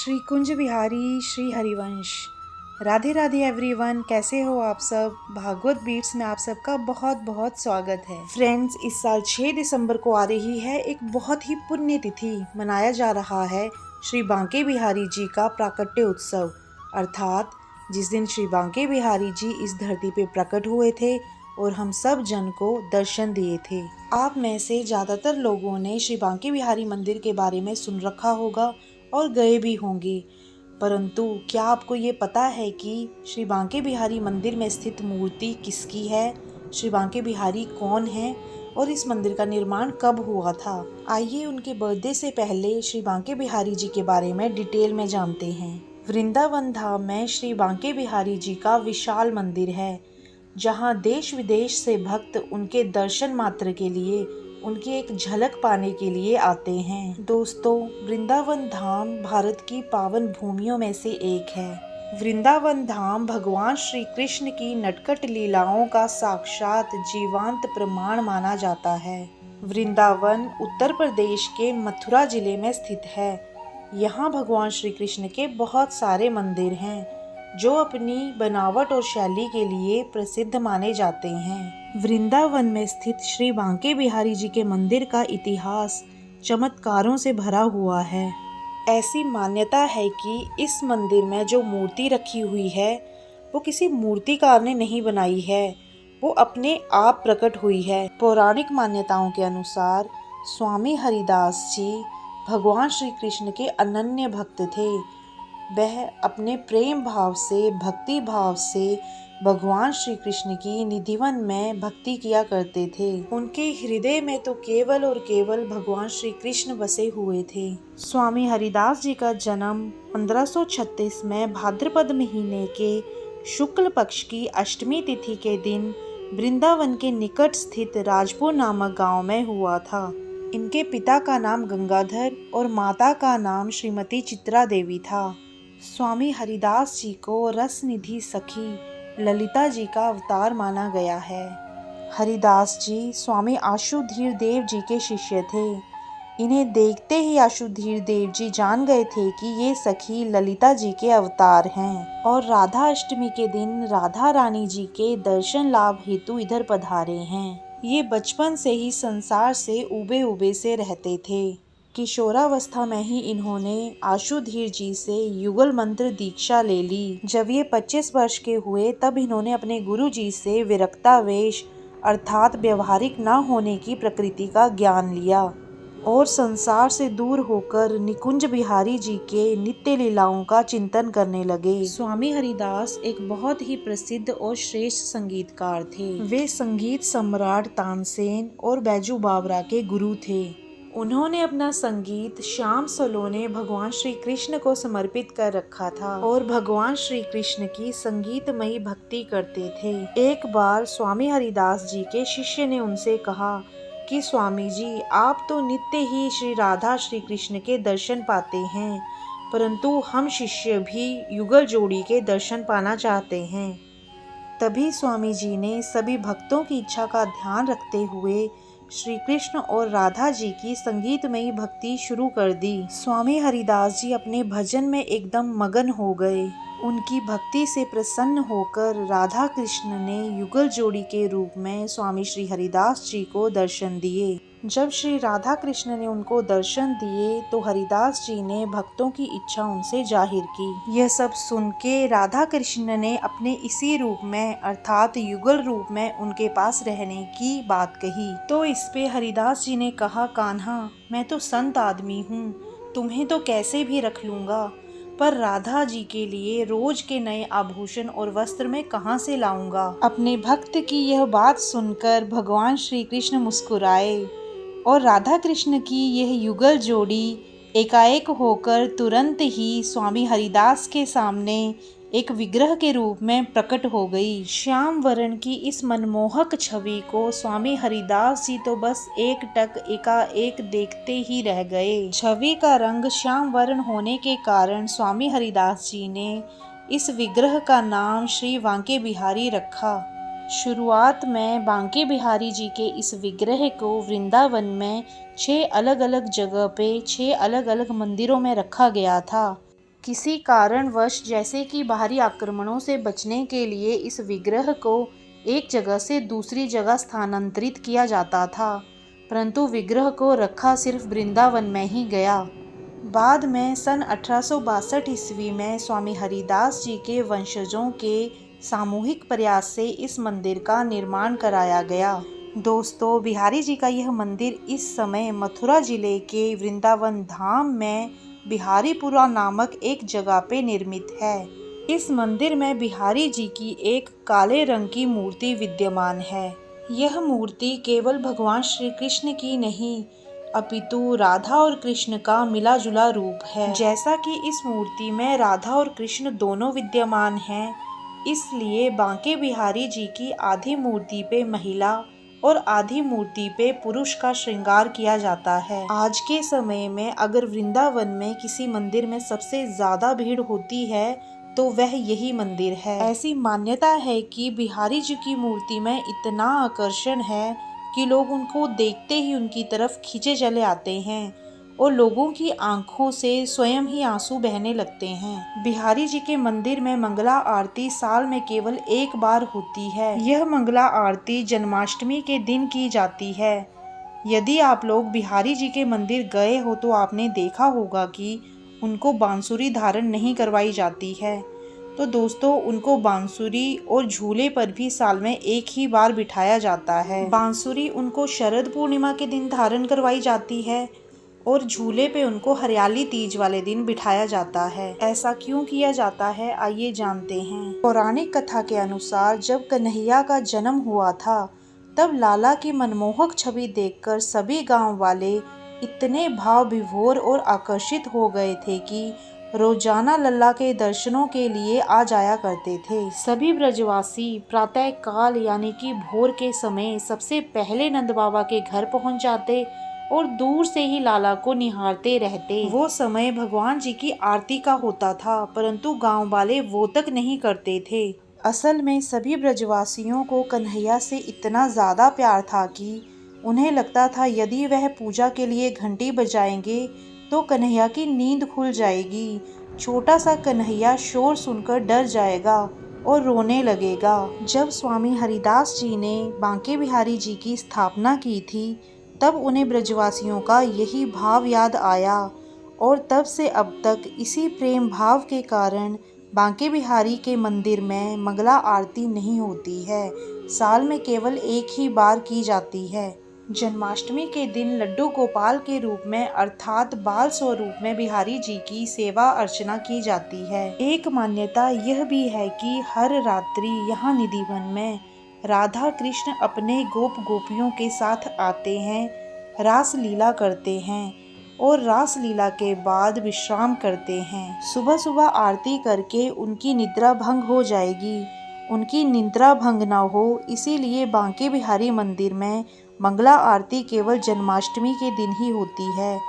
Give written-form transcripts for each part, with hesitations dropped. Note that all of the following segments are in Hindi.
श्री कुंज बिहारी श्री हरिवंश। राधे राधे एवरीवन, कैसे हो आप सब। भागवत बीट्स में आप सबका बहुत बहुत स्वागत है। फ्रेंड्स, इस साल 6 दिसंबर को आ रही है एक बहुत ही पुण्य तिथि। मनाया जा रहा है श्री बांके बिहारी जी का प्राकट्य उत्सव, अर्थात जिस दिन श्री बांके बिहारी जी इस धरती पे प्रकट हुए थे और हम सब जन को दर्शन दिए थे। आप में से ज़्यादातर लोगों ने श्री बांके बिहारी मंदिर के बारे में सुन रखा होगा और गए भी होंगे, परंतु क्या आपको ये पता है कि श्री बांके बिहारी मंदिर में स्थित मूर्ति किसकी है, श्री बांके बिहारी कौन है और इस मंदिर का निर्माण कब हुआ था। आइए उनके बर्थडे से पहले श्री बांके बिहारी जी के बारे में डिटेल में जानते हैं। वृंदावन धाम में श्री बांके बिहारी जी का विशाल मंदिर है, जहां देश विदेश से भक्त उनके दर्शन मात्र के लिए, उनकी एक झलक पाने के लिए आते हैं। दोस्तों, वृंदावन धाम भारत की पावन भूमियों में से एक है। वृंदावन धाम भगवान श्री कृष्ण की नटखट लीलाओं का साक्षात जीवंत प्रमाण माना जाता है। वृंदावन उत्तर प्रदेश के मथुरा जिले में स्थित है। यहाँ भगवान श्री कृष्ण के बहुत सारे मंदिर हैं, जो अपनी बनावट और शैली के लिए प्रसिद्ध माने जाते हैं। वृंदावन में स्थित श्री बांके बिहारी जी के मंदिर का इतिहास चमत्कारों से भरा हुआ है। ऐसी मान्यता है कि इस मंदिर में जो मूर्ति रखी हुई है वो किसी मूर्तिकार ने नहीं बनाई है, वो अपने आप प्रकट हुई है। पौराणिक मान्यताओं के अनुसार स्वामी हरिदास जी भगवान श्री कृष्ण के अनन्य भक्त थे। वह अपने प्रेम भाव से, भक्ति भाव से भगवान श्री कृष्ण की निधिवन में भक्ति किया करते थे। उनके हृदय में तो केवल और केवल भगवान श्री कृष्ण बसे हुए थे। स्वामी हरिदास जी का जन्म 1536 में भाद्रपद महीने के शुक्ल पक्ष की अष्टमी तिथि के दिन वृंदावन के निकट स्थित राजपुर नामक गांव में हुआ था। इनके पिता का नाम गंगाधर और माता का नाम श्रीमती चित्रा देवी था। स्वामी हरिदास जी को रस निधि सखी ललिता जी का अवतार माना गया है। हरिदास जी स्वामी आशुधीर देव जी के शिष्य थे। इन्हें देखते ही आशुधीर देव जी जान गए थे कि ये सखी ललिता जी के अवतार हैं और राधा अष्टमी के दिन राधा रानी जी के दर्शन लाभ हेतु इधर पधारे हैं। ये बचपन से ही संसार से उबे उबे से रहते थे। किशोरावस्था में ही इन्होंने आशुधीर जी से युगल मंत्र दीक्षा ले ली। जब ये 25 वर्ष के हुए तब इन्होंने अपने गुरु जी से विरक्तावेश अर्थात व्यवहारिक न होने की प्रकृति का ज्ञान लिया और संसार से दूर होकर निकुंज बिहारी जी के नित्य लीलाओं का चिंतन करने लगे। स्वामी हरिदास एक बहुत ही प्रसिद्ध और श्रेष्ठ संगीतकार थे। वे संगीत सम्राट तानसेन और बैजू बावरा के गुरु थे। उन्होंने अपना संगीत श्याम सलोने भगवान श्री कृष्ण को समर्पित कर रखा था और भगवान श्री कृष्ण की संगीतमयी भक्ति करते थे। एक बार स्वामी हरिदास जी के शिष्य ने उनसे कहा कि स्वामी जी, आप तो नित्य ही श्री राधा श्री कृष्ण के दर्शन पाते हैं, परंतु हम शिष्य भी युगल जोड़ी के दर्शन पाना चाहते हैं। तभी स्वामी जी ने सभी भक्तों की इच्छा का ध्यान रखते हुए श्री कृष्ण और राधा जी की संगीतमयी भक्ति शुरू कर दी। स्वामी हरिदास जी अपने भजन में एकदम मगन हो गए। उनकी भक्ति से प्रसन्न होकर राधा कृष्ण ने युगल जोड़ी के रूप में स्वामी श्री हरिदास जी को दर्शन दिए। जब श्री राधा कृष्ण ने उनको दर्शन दिए तो हरिदास जी ने भक्तों की इच्छा उनसे जाहिर की। यह सब सुन के राधा कृष्ण ने अपने इसी रूप में अर्थात युगल रूप में उनके पास रहने की बात कही। तो इस पे हरिदास जी ने कहा, कान्हा, मैं तो संत आदमी हूँ, तुम्हें तो कैसे भी रख लूँगा, पर राधा जी के लिए रोज के नए आभूषण और वस्त्र में कहाँ से लाऊंगा। अपने भक्त की यह बात सुनकर भगवान श्री कृष्ण मुस्कुराए और राधा कृष्ण की यह युगल जोड़ी एकाएक होकर तुरंत ही स्वामी हरिदास के सामने एक विग्रह के रूप में प्रकट हो गई। श्याम वर्ण की इस मनमोहक छवि को स्वामी हरिदास जी तो बस एकटक एकाएक देखते ही रह गए। छवि का रंग श्याम वर्ण होने के कारण स्वामी हरिदास जी ने इस विग्रह का नाम श्री बांके बिहारी रखा। शुरुआत में बांके बिहारी जी के इस विग्रह को वृंदावन में 6 अलग अलग जगह पे 6 अलग अलग मंदिरों में रखा गया था। किसी कारणवश जैसे कि बाहरी आक्रमणों से बचने के लिए इस विग्रह को एक जगह से दूसरी जगह स्थानांतरित किया जाता था, परंतु विग्रह को रखा सिर्फ वृंदावन में ही गया। बाद में सन 1862 ईस्वी में स्वामी हरिदास जी के वंशजों के सामूहिक प्रयास से इस मंदिर का निर्माण कराया गया। दोस्तों, बिहारी जी का यह मंदिर इस समय मथुरा जिले के वृंदावन धाम में बिहारीपुरा नामक एक जगह पे निर्मित है। इस मंदिर में बिहारी जी की एक काले रंग की मूर्ति विद्यमान है। यह मूर्ति केवल भगवान श्री कृष्ण की नहीं अपितु राधा और कृष्ण का मिला जुला रूप है। जैसा कि इस मूर्ति में राधा और कृष्ण दोनों विद्यमान हैं, इसलिए बांके बिहारी जी की आधी मूर्ति पे महिला और आधी मूर्ति पे पुरुष का श्रृंगार किया जाता है। आज के समय में अगर वृंदावन में किसी मंदिर में सबसे ज्यादा भीड़ होती है तो वह यही मंदिर है। ऐसी मान्यता है कि बिहारी जी की मूर्ति में इतना आकर्षण है कि लोग उनको देखते ही उनकी तरफ खींचे चले आते हैं और लोगों की आंखों से स्वयं ही आंसू बहने लगते हैं। बिहारी जी के मंदिर में मंगला आरती साल में केवल एक बार होती है। यह मंगला आरती जन्माष्टमी के दिन की जाती है। यदि आप लोग बिहारी जी के मंदिर गए हो तो आपने देखा होगा कि उनको बांसुरी धारण नहीं करवाई जाती है। तो दोस्तों, उनको बांसुरी और झूले पर भी साल में एक ही बार बिठाया जाता है। बांसुरी उनको शरद पूर्णिमा के दिन धारण करवाई जाती है और झूले पे उनको हरियाली तीज वाले दिन बिठाया जाता है। ऐसा क्यों किया जाता है, आइए जानते हैं। पौराणिक कथा के अनुसार जब कन्हैया का जन्म हुआ था, तब लाला की मनमोहक छवि देखकर सभी गांव वाले इतने भाव विभोर और आकर्षित हो गए थे कि रोजाना लल्ला के दर्शनों के लिए आ जाया करते थे। सभी ब्रजवासी प्रातः काल यानी कि भोर के समय सबसे पहले नंद बाबा के घर पहुंच जाते और दूर से ही लाला को निहारते रहते। वो समय भगवान जी की आरती का होता था, परंतु गांव वाले वो तक नहीं करते थे। असल में सभी ब्रजवासियों को कन्हैया से इतना ज्यादा प्यार था कि उन्हें लगता था यदि वह पूजा के लिए घंटी बजाएंगे तो कन्हैया की नींद खुल जाएगी। छोटा सा कन्हैया शोर सुनकर डर जाएगा और रोने लगेगा। जब स्वामी हरिदास जी ने बांके बिहारी जी की स्थापना की थी, तब उन्हें ब्रजवासियों का यही भाव याद आया और तब से अब तक इसी प्रेम भाव के कारण बांके बिहारी के मंदिर में मंगला आरती नहीं होती है। साल में केवल एक ही बार की जाती है। जन्माष्टमी के दिन लड्डू गोपाल के रूप में अर्थात बाल स्वरूप में बिहारी जी की सेवा अर्चना की जाती है। एक मान्यता यह भी है कि हर रात्रि यहाँ निधिवन में राधा कृष्ण अपने गोप गोपियों के साथ आते हैं, रास लीला करते हैं और रास लीला के बाद विश्राम करते हैं। सुबह सुबह आरती करके उनकी निद्रा भंग हो जाएगी। उनकी निद्रा भंग न हो इसीलिए बांके बिहारी मंदिर में मंगला आरती केवल जन्माष्टमी के दिन ही होती है।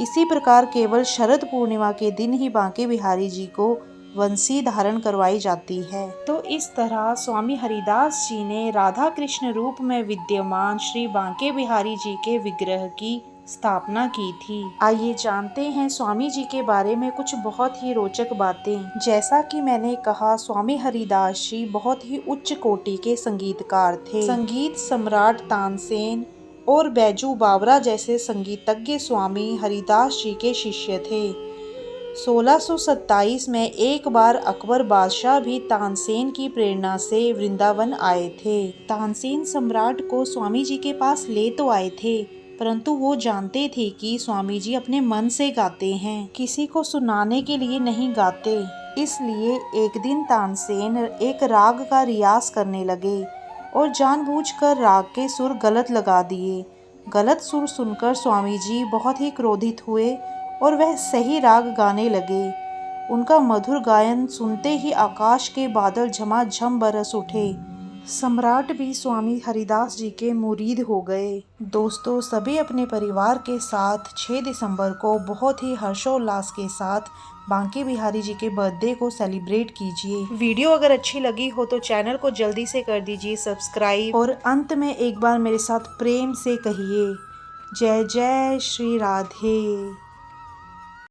इसी प्रकार केवल शरद पूर्णिमा के दिन ही बांके बिहारी जी को वंशी धारण करवाई जाती है। तो इस तरह स्वामी हरिदास जी ने राधा कृष्ण रूप में विद्यमान श्री बांके बिहारी जी के विग्रह की स्थापना की थी। आइए जानते हैं स्वामी जी के बारे में कुछ बहुत ही रोचक बातें। जैसा कि मैंने कहा, स्वामी हरिदास जी बहुत ही उच्च कोटि के संगीतकार थे। संगीत सम्राट तानसेन और बैजू बावरा जैसे संगीतज्ञ स्वामी हरिदास जी के शिष्य थे। 1627 में एक बार अकबर बादशाह भी तानसेन की प्रेरणा से वृंदावन आए थे। तानसेन सम्राट को स्वामी जी के पास ले तो आए थे, परंतु वो जानते थे कि स्वामी जी अपने मन से गाते हैं, किसी को सुनाने के लिए नहीं गाते। इसलिए एक दिन तानसेन एक राग का रियाज करने लगे और जानबूझकर राग के सुर गलत लगा दिए। गलत सुर सुनकर स्वामी जी बहुत ही क्रोधित हुए और वह सही राग गाने लगे। उनका मधुर गायन सुनते ही आकाश के बादल झमाझम बरस उठे। सम्राट भी स्वामी हरिदास जी के मुरीद हो गए। दोस्तों, सभी अपने परिवार के साथ 6 दिसंबर को बहुत ही हर्षोल्लास के साथ बांके बिहारी जी के बर्थडे को सेलिब्रेट कीजिए। वीडियो अगर अच्छी लगी हो तो चैनल को जल्दी से कर दीजिए सब्सक्राइब और अंत में एक बार मेरे साथ प्रेम से कहिए जय जय श्री राधे।